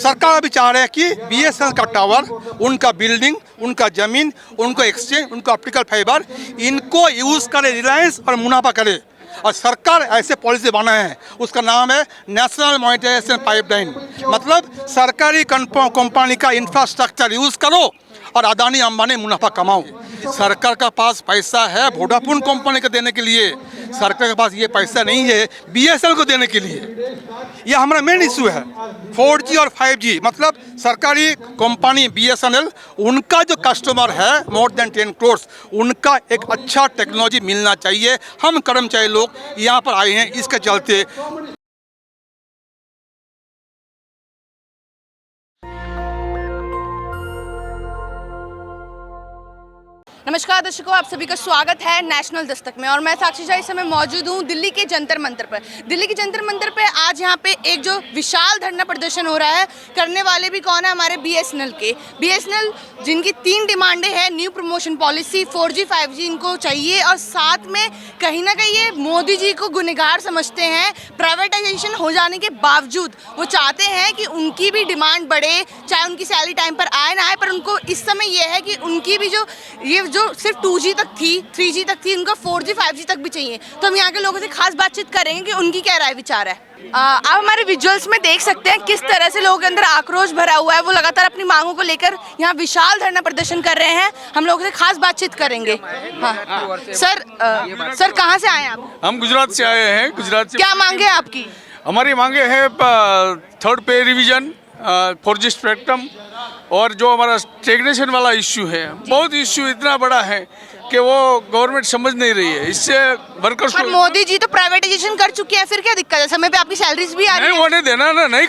सरकार अभी चाह रहे हैं कि बीएसएनएल का टावर, उनका बिल्डिंग, उनका जमीन, उनको एक्सचेंज, उनको ऑप्टिकल फाइबर, इनको यूज करे रिलायंस और मुनाफा करे। और सरकार ऐसे पॉलिसी बनाए हैं, उसका नाम है नेशनल मॉनिटाइजेशन पाइपलाइन। मतलब सरकारी कंपनी का इंफ्रास्ट्रक्चर यूज करो और अदानी अंबानी मुनाफा कमाओ। सरकार का पास पैसा है वोडाफोन कंपनी को देने के लिए, सरकार के पास ये पैसा नहीं है बीएसएनएल को देने के लिए। ये हमारा मेन इशू है 4G और 5G। मतलब सरकारी कंपनी बीएसएनएल, उनका जो कस्टमर है मोर देन 10 करोड़, उनका एक अच्छा टेक्नोलॉजी मिलना चाहिए। हम कर्मचारी लोग यहाँ पर आए हैं इसके चलते। नमस्कार दर्शकों, आप सभी का स्वागत है नेशनल दस्तक में। और मैं साक्षी झा इस समय मौजूद हूँ दिल्ली के जंतर मंतर पर। दिल्ली के जंतर मंतर पर आज यहाँ पे एक जो विशाल धरना प्रदर्शन हो रहा है, करने वाले भी कौन है? हमारे बीएसएनएल के। बीएसएनएल जिनकी 3 डिमांडें हैं, new promotion policy, 4G 5G इनको चाहिए, और साथ में कहीं ना कहीं ये मोदी जी को गुनहगार समझते हैं। प्राइवेटाइजेशन हो जाने के बावजूद वो चाहते हैं कि उनकी भी डिमांड बढ़े, चाहे उनकी सैलरी टाइम पर आए ना आए, पर उनको इस समय ये है कि उनकी भी जो सिर्फ 2G तक थी, 3G तक थी, उनका 4G 5G तक भी चाहिए। तो हम यहाँ के लोगों से खास बातचीत करेंगे कि उनकी क्या राय विचार है। आप हमारे विजुअल्स में देख सकते हैं किस तरह से लोगों के अंदर आक्रोश भरा हुआ है। वो लगातार अपनी मांगों को लेकर यहाँ विशाल धरना प्रदर्शन कर रहे हैं। हम लोगों से खास बातचीत करेंगे। हाँ सर कहाँ से आए आप? हम गुजरात से आए हैं। गुजरात से क्या मांगे आपकी? हमारी मांगे हैं 3rd पे रिवीजन, 4G स्पेक्ट्रम, और जो हमारा स्टेगनेशन वाला इश्यू है, बहुत इश्यू इतना बड़ा है कि वो गवर्नमेंट समझ नहीं रही है। इससे वर्कर्स को मोदी जी तो प्राइवेटाइजेशन कर चुके हैं, फिर क्या दिक्कत है? समय पे आपकी सैलरीज भी आ रही है। नहीं होने देना ना, नहीं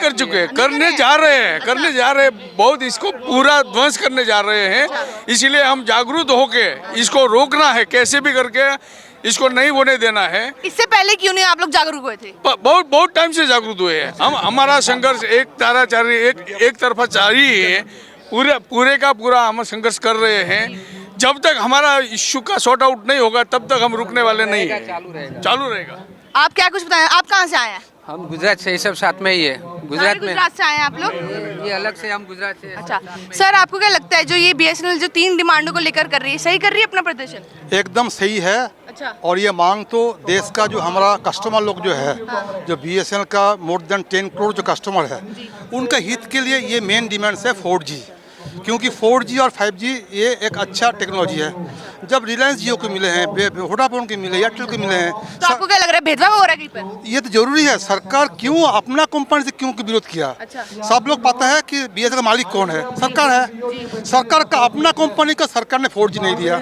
कर चुके, करने जा रहे हैं बहुत, इसको पूरा ध्वंस करने जा रहे हैं। इसीलिए हम जागरूक होके इसको रोकना है, कैसे भी करके इसको नहीं होने देना है। इससे पहले क्यों नहीं आप लोग जागरूक हुए थे? बहुत टाइम से जागरूक हुए हैं हम। हमारा संघर्ष एक तरफा जारी है, पूरे का पूरा हम संघर्ष कर रहे हैं। जब तक हमारा इश्यू का सॉर्ट आउट नहीं होगा तब तक हम रुकने वाले नहीं हैं। चालू रहेगा। आप क्या कुछ बताएं? आप कहाँ से आए हैं? हम गुजरात से, ये सब साथ में ही है। गुजरात से आए हैं आप लोग? ये अलग से, हम गुजरात से। अच्छा सर, आपको क्या लगता है जो ये बीएसएनएल जो 3 डिमांडों को लेकर कर रही है, सही कर रही है अपना प्रदर्शन? एकदम सही है। अच्छा। और ये मांग तो देश का जो हमारा कस्टमर लोग जो है, जो बीएसएनएल का मोर देन 10 करोड़ जो कस्टमर है, उनका हित के लिए ये मेन डिमांड है 4G। क्योंकि 4G और 5G ये एक अच्छा टेक्नोलॉजी है। जब रिलायंस जियो को मिले हैं, वोडाफोन के मिले, एयरटेल के मिले हैं, तो आपको क्या लग रहा है भेदभाव हो रहा है कहीं पर? ये तो जरूरी है। सरकार क्यों अपना कंपनी से क्यों विरोध किया? अच्छा। सब लोग पता है कि बीएसएनएल का मालिक कौन है? सरकार है। सरकार का अपना कंपनी का सरकार ने 4G नहीं दिया।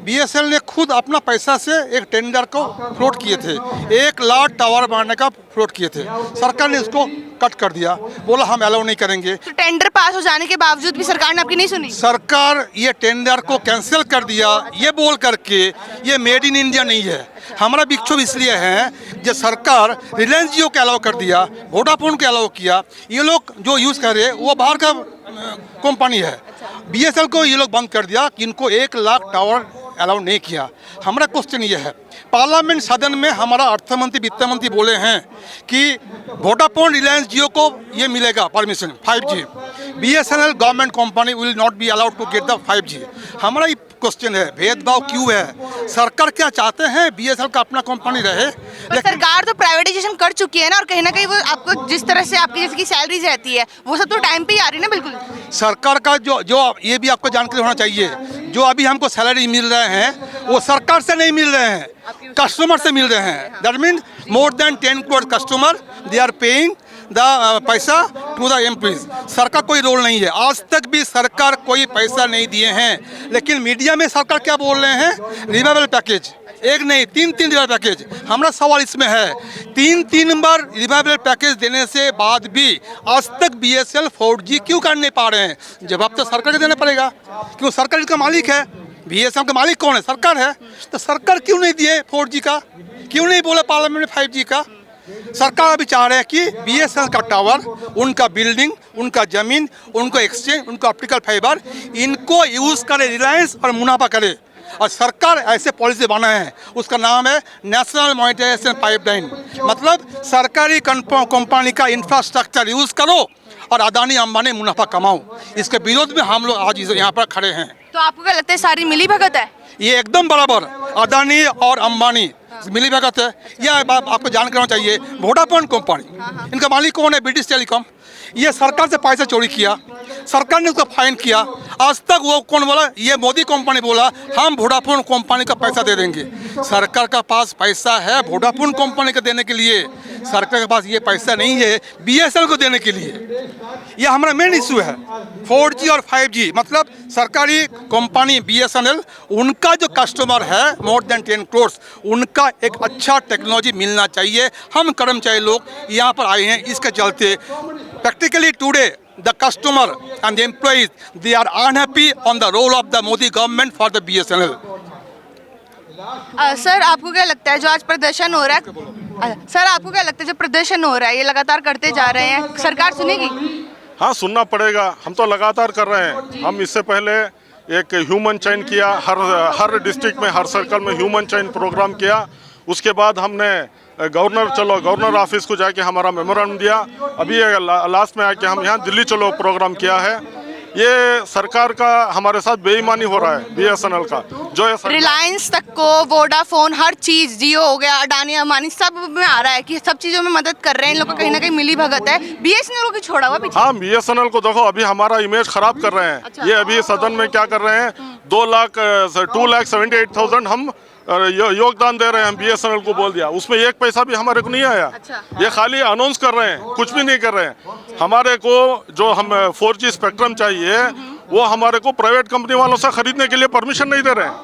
बीएसएनएल ने खुद अपना पैसा से एक टेंडर को फ्लोट किए थे, 1 लाख टावर बनाने का फ्लोट किए थे। सरकार ने उसको कट कर दिया, बोला हम अलाउ नहीं करेंगे। तो टेंडर पास हो जाने के बावजूद भी सरकार ने आपकी नहीं सुनी? सरकार ये टेंडर को कैंसिल कर दिया, ये बोल करके ये मेड इन इंडिया नहीं है। हमारा विक्षोभ इसलिए है जो सरकार रिलायंस जियो को अलाउ कर दिया, वोडाफोन को अलाउ किया, ये लोग जो यूज़ कर रहे हैं वो बाहर का कंपनी है। बीएसएनएल को ये लोग बंद कर दिया कि इनको 1 लाख टावर अलाउ नहीं किया। हमारा क्वेश्चन ये है, पार्लियामेंट सदन में हमारा अर्थ मंत्री, वित्त मंत्री बोले हैं कि वोडाफोन रिलायंस जियो को ये मिलेगा permission 5G, BSNL government company will not be allowed to get the 5G। हमारा ये क्वेश्चन है, भेदभाव क्यों है? सरकार क्या चाहते हैं बीएसएनएल का अपना कंपनी रहे, लेकिन सरकार तो प्राइवेटाइजेशन कर चुकी है ना, और कहीं ना कहीं वो आपको जिस तरह से आपकी जैसे की सैलरीज रहती है वो सब तो टाइम पे ही आ रही है ना। बिल्कुल सरकार का जो ये भी आपको जानकारी होना चाहिए, जो अभी हमको सैलरी मिल रहे हैं वो सरकार से नहीं मिल रहे हैं, कस्टमर से मिल रहे हैं। That mean more than 10 crore customer they are paying the पैसा टू द एम्प्लॉइज। सरकार कोई रोल नहीं है, आज तक भी सरकार कोई पैसा नहीं दिए हैं। लेकिन मीडिया में सरकार क्या बोल रहे हैं? रिवाइवल पैकेज, एक नहीं 3 रिवाइवल पैकेज। हमारा सवाल इसमें है, 3 बार रिवाइवल पैकेज देने से बाद भी आज तक बीएसएनएल 4G क्यों कर नहीं पा रहे हैं? जवाब तो सरकार को देना पड़ेगा, क्यों सरकार इसका मालिक है। बीएसएनएल का मालिक कौन है? सरकार है। तो सरकार क्यों नहीं दिए 4G का? क्यों नहीं बोला पार्लियामेंट में 5G का? सरकार अभी चाह रहे हैं कि बीएसएनएल का टावर, उनका बिल्डिंग, उनका जमीन, उनको एक्सचेंज, उनको ऑप्टिकल फाइबर, इनको यूज करे रिलायंस और मुनाफा करे। और सरकार ऐसे पॉलिसी बनाए हैं, उसका नाम है नेशनल मॉनिटाइजेशन पाइपलाइन। मतलब सरकारी कंपनी का इंफ्रास्ट्रक्चर यूज करो और अदानी अंबानी मुनाफा कमाओ। इसके विरोध में हम लोग आज यहाँ पर खड़े हैं। तो आपको क्या लगता है सारी मिली भगत है? ये एकदम बराबर अदानी और अंबानी मिली भगत है। यह बात आपको जानकारी होना चाहिए। वोडाफोन कंपनी, इनका मालिक कौन है? British telecom. ये सरकार से पैसा चोरी किया, सरकार ने उसको फाइन किया। आज तक वो कौन बोला? ये मोदी कंपनी बोला हम वोडाफोन कंपनी का पैसा दे देंगे। सरकार का पास पैसा है वोडाफोन कंपनी को देने के लिए, सरकार के पास ये पैसा नहीं है बीएसएनएल को देने के लिए। ये हमारा मेन इशू है। 4G और 5G मतलब सरकारी कंपनी बीएसएनएल, उनका जो कस्टमर है मोर देन 10 करोड़, उनका एक अच्छा टेक्नोलॉजी मिलना चाहिए। हम कर्मचारी लोग यहाँ पर आए हैं, इसके चलते practically today the customer and the employees, they are unhappy on the role of the Modi government for the BSNL. Sir आपको क्या लगता है जो आज प्रदर्शन हो रहा है, सर आपको क्या लगता है जो प्रदर्शन हो रहा है ये लगातार करते जा रहे हैं, सरकार सुनेगी? हाँ, सुनना पड़ेगा। हम तो लगातार कर रहे हैं। हम इससे पहले एक ह्यूमन चेन किया, हर डिस्ट्रिक्ट में हर सर्कल में ह्यूमन चेन प्रोग्राम किया। उसके बाद हमने गवर्नर ऑफिस को जाके हमारा मेमोरेंडम दिया। अभी लास्ट में आके हम यहाँ दिल्ली चलो प्रोग्राम किया है। ये सरकार का हमारे साथ बेईमानी हो रहा है बीएसएनएल का। जो रिलायंस तक को, वोडाफोन, हर चीज, जियो हो गया, अडानी अंबानी, सब में आ रहा है कि सब चीजों में मदद कर रहे हैं। इन लोगों को कहीं ना कहीं मिली भगत है। बीएसएनएल को छोड़ा हुआ पीछे। हाँ, बीएसएनएल को देखो अभी हमारा इमेज खराब कर रहे हैं। अच्छा। ये अभी सदन में क्या कर रहे हैं? 2,78,000 हम योगदान दे रहे हैं। हम बीएसएनएल को बोल दिया, उसमें एक पैसा भी हमारे को नहीं आया। अच्छा। ये खाली अनाउंस कर रहे हैं, कुछ भी नहीं कर रहे हैं। हमारे को जो हम 4G स्पेक्ट्रम चाहिए वो हमारे को प्राइवेट कंपनी वालों से खरीदने के लिए परमिशन नहीं दे रहे हैं।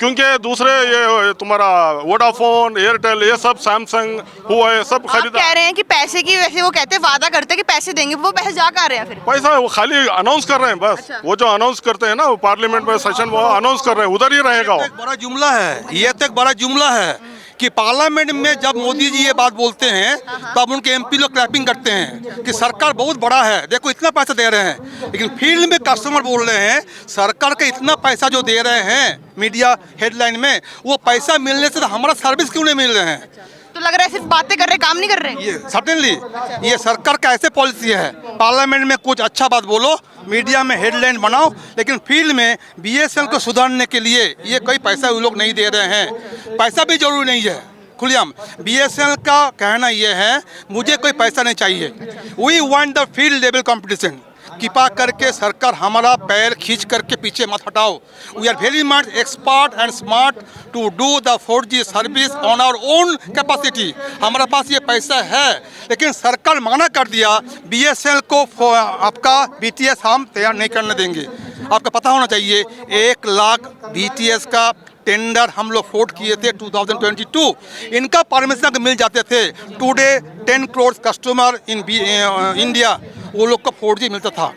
क्योंकि दूसरे ये तुम्हारा वोडाफोन, एयरटेल, ये सब सैमसंग हुआ है, सब आप खरीदा। कह रहे हैं कि पैसे की, वैसे वो कहते हैं वादा करते हैं कि पैसे देंगे, वो पैसे जा कर रहे हैं फिर? पैसा वो खाली अनाउंस कर रहे हैं बस। अच्छा। वो जो अनाउंस करते हैं ना, वो पार्लियामेंट में सेशन वो अनाउंस कर रहे हैं, उधर ही रहेगा वो। एक बड़ा जुमला है, ये तो एक बड़ा जुमला है कि पार्लियामेंट में जब मोदी जी ये बात बोलते हैं तब उनके एमपी लोग क्लैपिंग करते हैं कि सरकार बहुत बड़ा है, देखो इतना पैसा दे रहे हैं। लेकिन फील्ड में कस्टमर बोल रहे हैं सरकार का इतना पैसा जो दे रहे हैं मीडिया हेडलाइन में, वो पैसा मिलने से तो हमारा सर्विस क्यों नहीं मिल रहे हैं? तो लग रहा है सिर्फ बातें कर रहे, काम नहीं कर रहे। ये सर्टेनली ये सरकार का ऐसे पॉलिसी है, पार्लियामेंट में कुछ अच्छा बात बोलो, मीडिया में हेडलाइन बनाओ, लेकिन फील्ड में बीएसएनएल को सुधारने के लिए ये कोई पैसा वो लोग नहीं दे रहे हैं। पैसा भी जरूरी नहीं है, खुलेआम बीएसएनएल का कहना ये है मुझे कोई पैसा नहीं चाहिए। We want the field level competition. कृपा करके सरकार हमारा पैर खींच करके पीछे मत हटाओ। We are very much expert and smart to do the 4G service on our own capacity. हमारे पास ये पैसा है, लेकिन सरकार मना कर दिया बीएसएनएल को आपका बीटीएस हम तैयार नहीं करने देंगे। आपको पता होना चाहिए 1 लाख बीटीएस का टेंडर हम लोग फोर्ट किए थे 2022। इनका परमिशन मिल जाते थे। Today 10 crore customer in India, वो लोग को 4G मिलता था।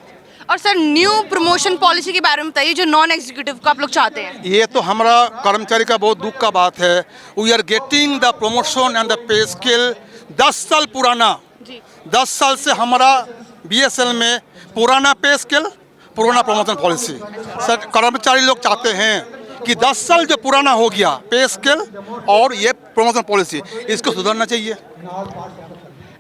और सर न्यू प्रमोशन पॉलिसी के बारे में बताइए जो नॉन एग्जीक्यूटिव को आप लोग चाहते हैं। ये तो हमारा कर्मचारी का बहुत दुख का बात है। We are getting the promotion and the pay scale 10 साल पुराना। 10 साल से हमारा बीएसएनएल में पुराना पे स्केल, पुराना प्रमोशन पॉलिसी। सर कर्मचारी लोग चाहते हैं कि 10 साल जो पुराना हो गया पे स्केल और ये प्रमोशन पॉलिसी, इसको सुधारना चाहिए।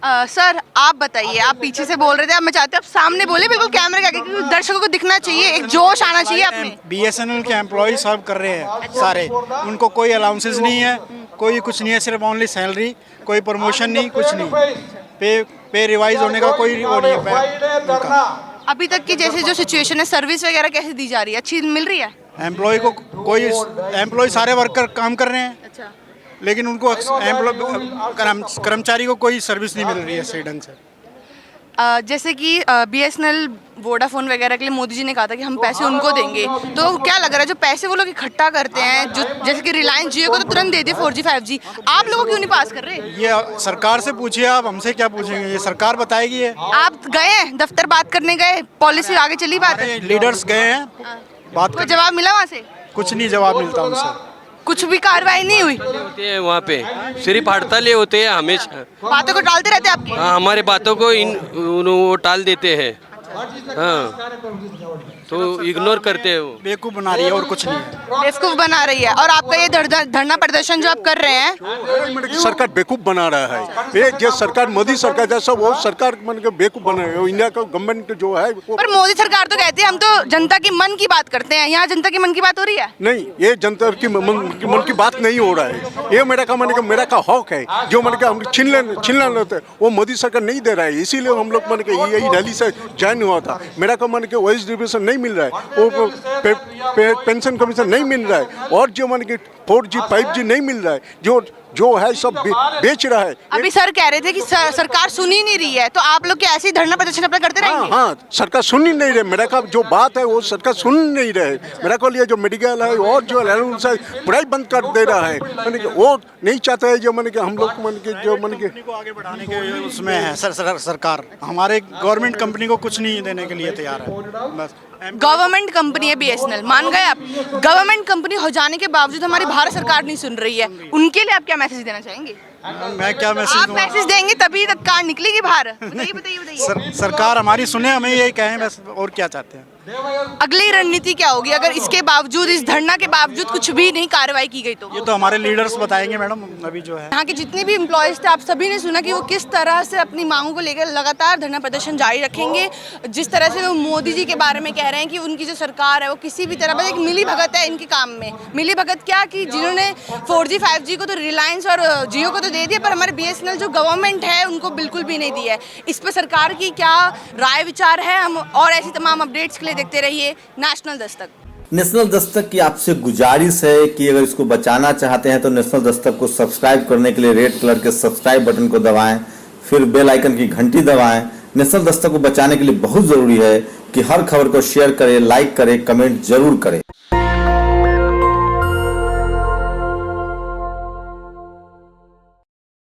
सर आप बताइए, आप पीछे से बोल रहे थे, अब मैं चाहती हूँ आप सामने बोले बिल्कुल कैमरे के आगे, क्योंकि दर्शकों को दिखना चाहिए, एक जोश आना चाहिए आप में। बीएसएनएल के एम्प्लॉय सर्व कर रहे हैं सारे, उनको कोई अलाउंसेस नहीं है, कोई कुछ नहीं है, सिर्फ ओनली सैलरी, कोई प्रमोशन नहीं, कुछ नहीं, पे रिवाइज होने का कोई वो नहीं है। अभी तक की जैसे जो सिचुएशन है, सर्विस वगैरह कैसे दी जा रही है, अच्छी मिल रही है? एम्प्लॉय को कोई एम्प्लॉय सारे वर्कर काम कर रहे हैं, अच्छा, लेकिन उनको कर्मचारी को कोई सर्विस नहीं मिल रही है सही ढंग से। जैसे कि बीएसएनएल, वोडाफोन वगैरह के लिए मोदी जी ने कहा था कि हम पैसे उनको देंगे, तो क्या लग रहा है जो पैसे वो लोग इकट्ठा करते हैं, जो जैसे कि रिलायंस जियो को तो तुरंत दे दिए 4G 5G, आप लोगों क्यों नहीं पास कर रहे? ये सरकार से पूछिए आप, हमसे क्या पूछेंगे, ये सरकार बताएगी। ये आप गए हैं दफ्तर, बात करने गए, पॉलिसी आगे चली बात है? लीडर्स गए हैं, बात कोई जवाब मिला वहाँ से? कुछ नहीं जवाब मिलता उनसे, कुछ भी कार्रवाई नहीं हुई? होते हैं वहाँ पे, सिर्फ हड़तालें होते हैं हमेशा। बातों को टालते रहते हैं आपकी? हाँ, हमारे बातों को वो टाल देते हैं। हाँ तो इग्नोर करते हैं वो। बेवकूफ़ बना रही है और कुछ नहीं है। बेवकूफ बना रही है। और आपका ये धरना प्रदर्शन जो आप कर रहे हैं, सरकार बेवकूफ बना रहा है। ये जो सरकार मोदी सरकार जैसा वो सरकार मन के बेवकूफ बना रही है। इंडिया का गवर्नमेंट जो है वो पर मोदी सरकार तो कहती है हम तो जनता की मन की बात करते हैं। यहाँ जनता की मन की बात हो रही है? नहीं, ये जनता की मन की बात नहीं हो रहा है। ये मेरा का हक है जो मन के हम छीन लेते हैं, वो मोदी सरकार नहीं दे रहा है। इसीलिए हम लोग मन के यही रैली से ज्वाइन हुआ था। मेरा का मन के वॉइस डिविजन नहीं मिल रहा है, वो पेंशन कमीशन नहीं मिल रहा है, और जो मन के 4G 5G नहीं मिल रहा है, जो है सब बेच रहा है। अभी सर कह रहे थे कि सरकार सुन ही नहीं रही है, तो आप लोग क्या ऐसे ही धरना प्रदर्शन अपना करते रहेंगे? हाँ, सरकार सुन ही नहीं रहे। मेरा का जो बात है वो सरकार सुन नहीं रहे। मेरा को लिए जो मेडिकल है और जो अलाउंस है पढ़ाई बंद कर दे रहा है। मैंने वो नहीं चाहता है जो मैंने हम लोग जो को आगे बढ़ाने के उसमें है सरकार। हमारे गवर्नमेंट कंपनी को कुछ नहीं देने के लिए तैयार है। बस गवर्नमेंट कंपनी है BSNL, मान गए आप? गवर्नमेंट कंपनी हो जाने के बावजूद हमारी भारत सरकार नहीं सुन रही है, उनके लिए आप क्या मैसेज देना चाहेंगे? मैं क्या मैसेज आप दूँ? मैसेज देंगे तभी तक कार निकलेगी बाहर। बताइए। सरकार हमारी सुने, हमें यही कहें बस, और क्या चाहते हैं? अगली रणनीति क्या होगी अगर इसके बावजूद, इस धरना के बावजूद कुछ भी नहीं कार्रवाई की गई तो? ये तो हमारे लीडर्स बताएंगे मैडम। अभी जो है यहाँ के जितने भी एम्प्लॉयज थे, आप सभी ने सुना कि वो किस तरह से अपनी मांगों को लेकर लगातार धरना प्रदर्शन जारी रखेंगे। जिस तरह से वो मोदी जी के बारे में कह रहे हैं कि उनकी जो सरकार है वो किसी भी तरह, बस एक मिली भगत है इनके काम में। मिली भगत क्या कि जिन्होंने 4G 5G को तो रिलायंस और जियो को तो दे दिया, पर हमारे BSNL जो गवर्नमेंट है उनको बिल्कुल भी नहीं दिया है। इस पर सरकार की क्या राय विचार है, हम और ऐसी तमाम अपडेट्स के लिए देखते रहिए नेशनल दस्तक। नेशनल दस्तक की आपसे गुजारिश है कि अगर इसको बचाना चाहते हैं तो नेशनल दस्तक को सब्सक्राइब करने के लिए रेड कलर के सब्सक्राइब बटन को दबाएं, फिर बेल आइकन की घंटी दबाएं। नेशनल दस्तक को बचाने के लिए बहुत जरूरी है कि हर खबर को शेयर करें, लाइक करें, कमेंट जरूर करें।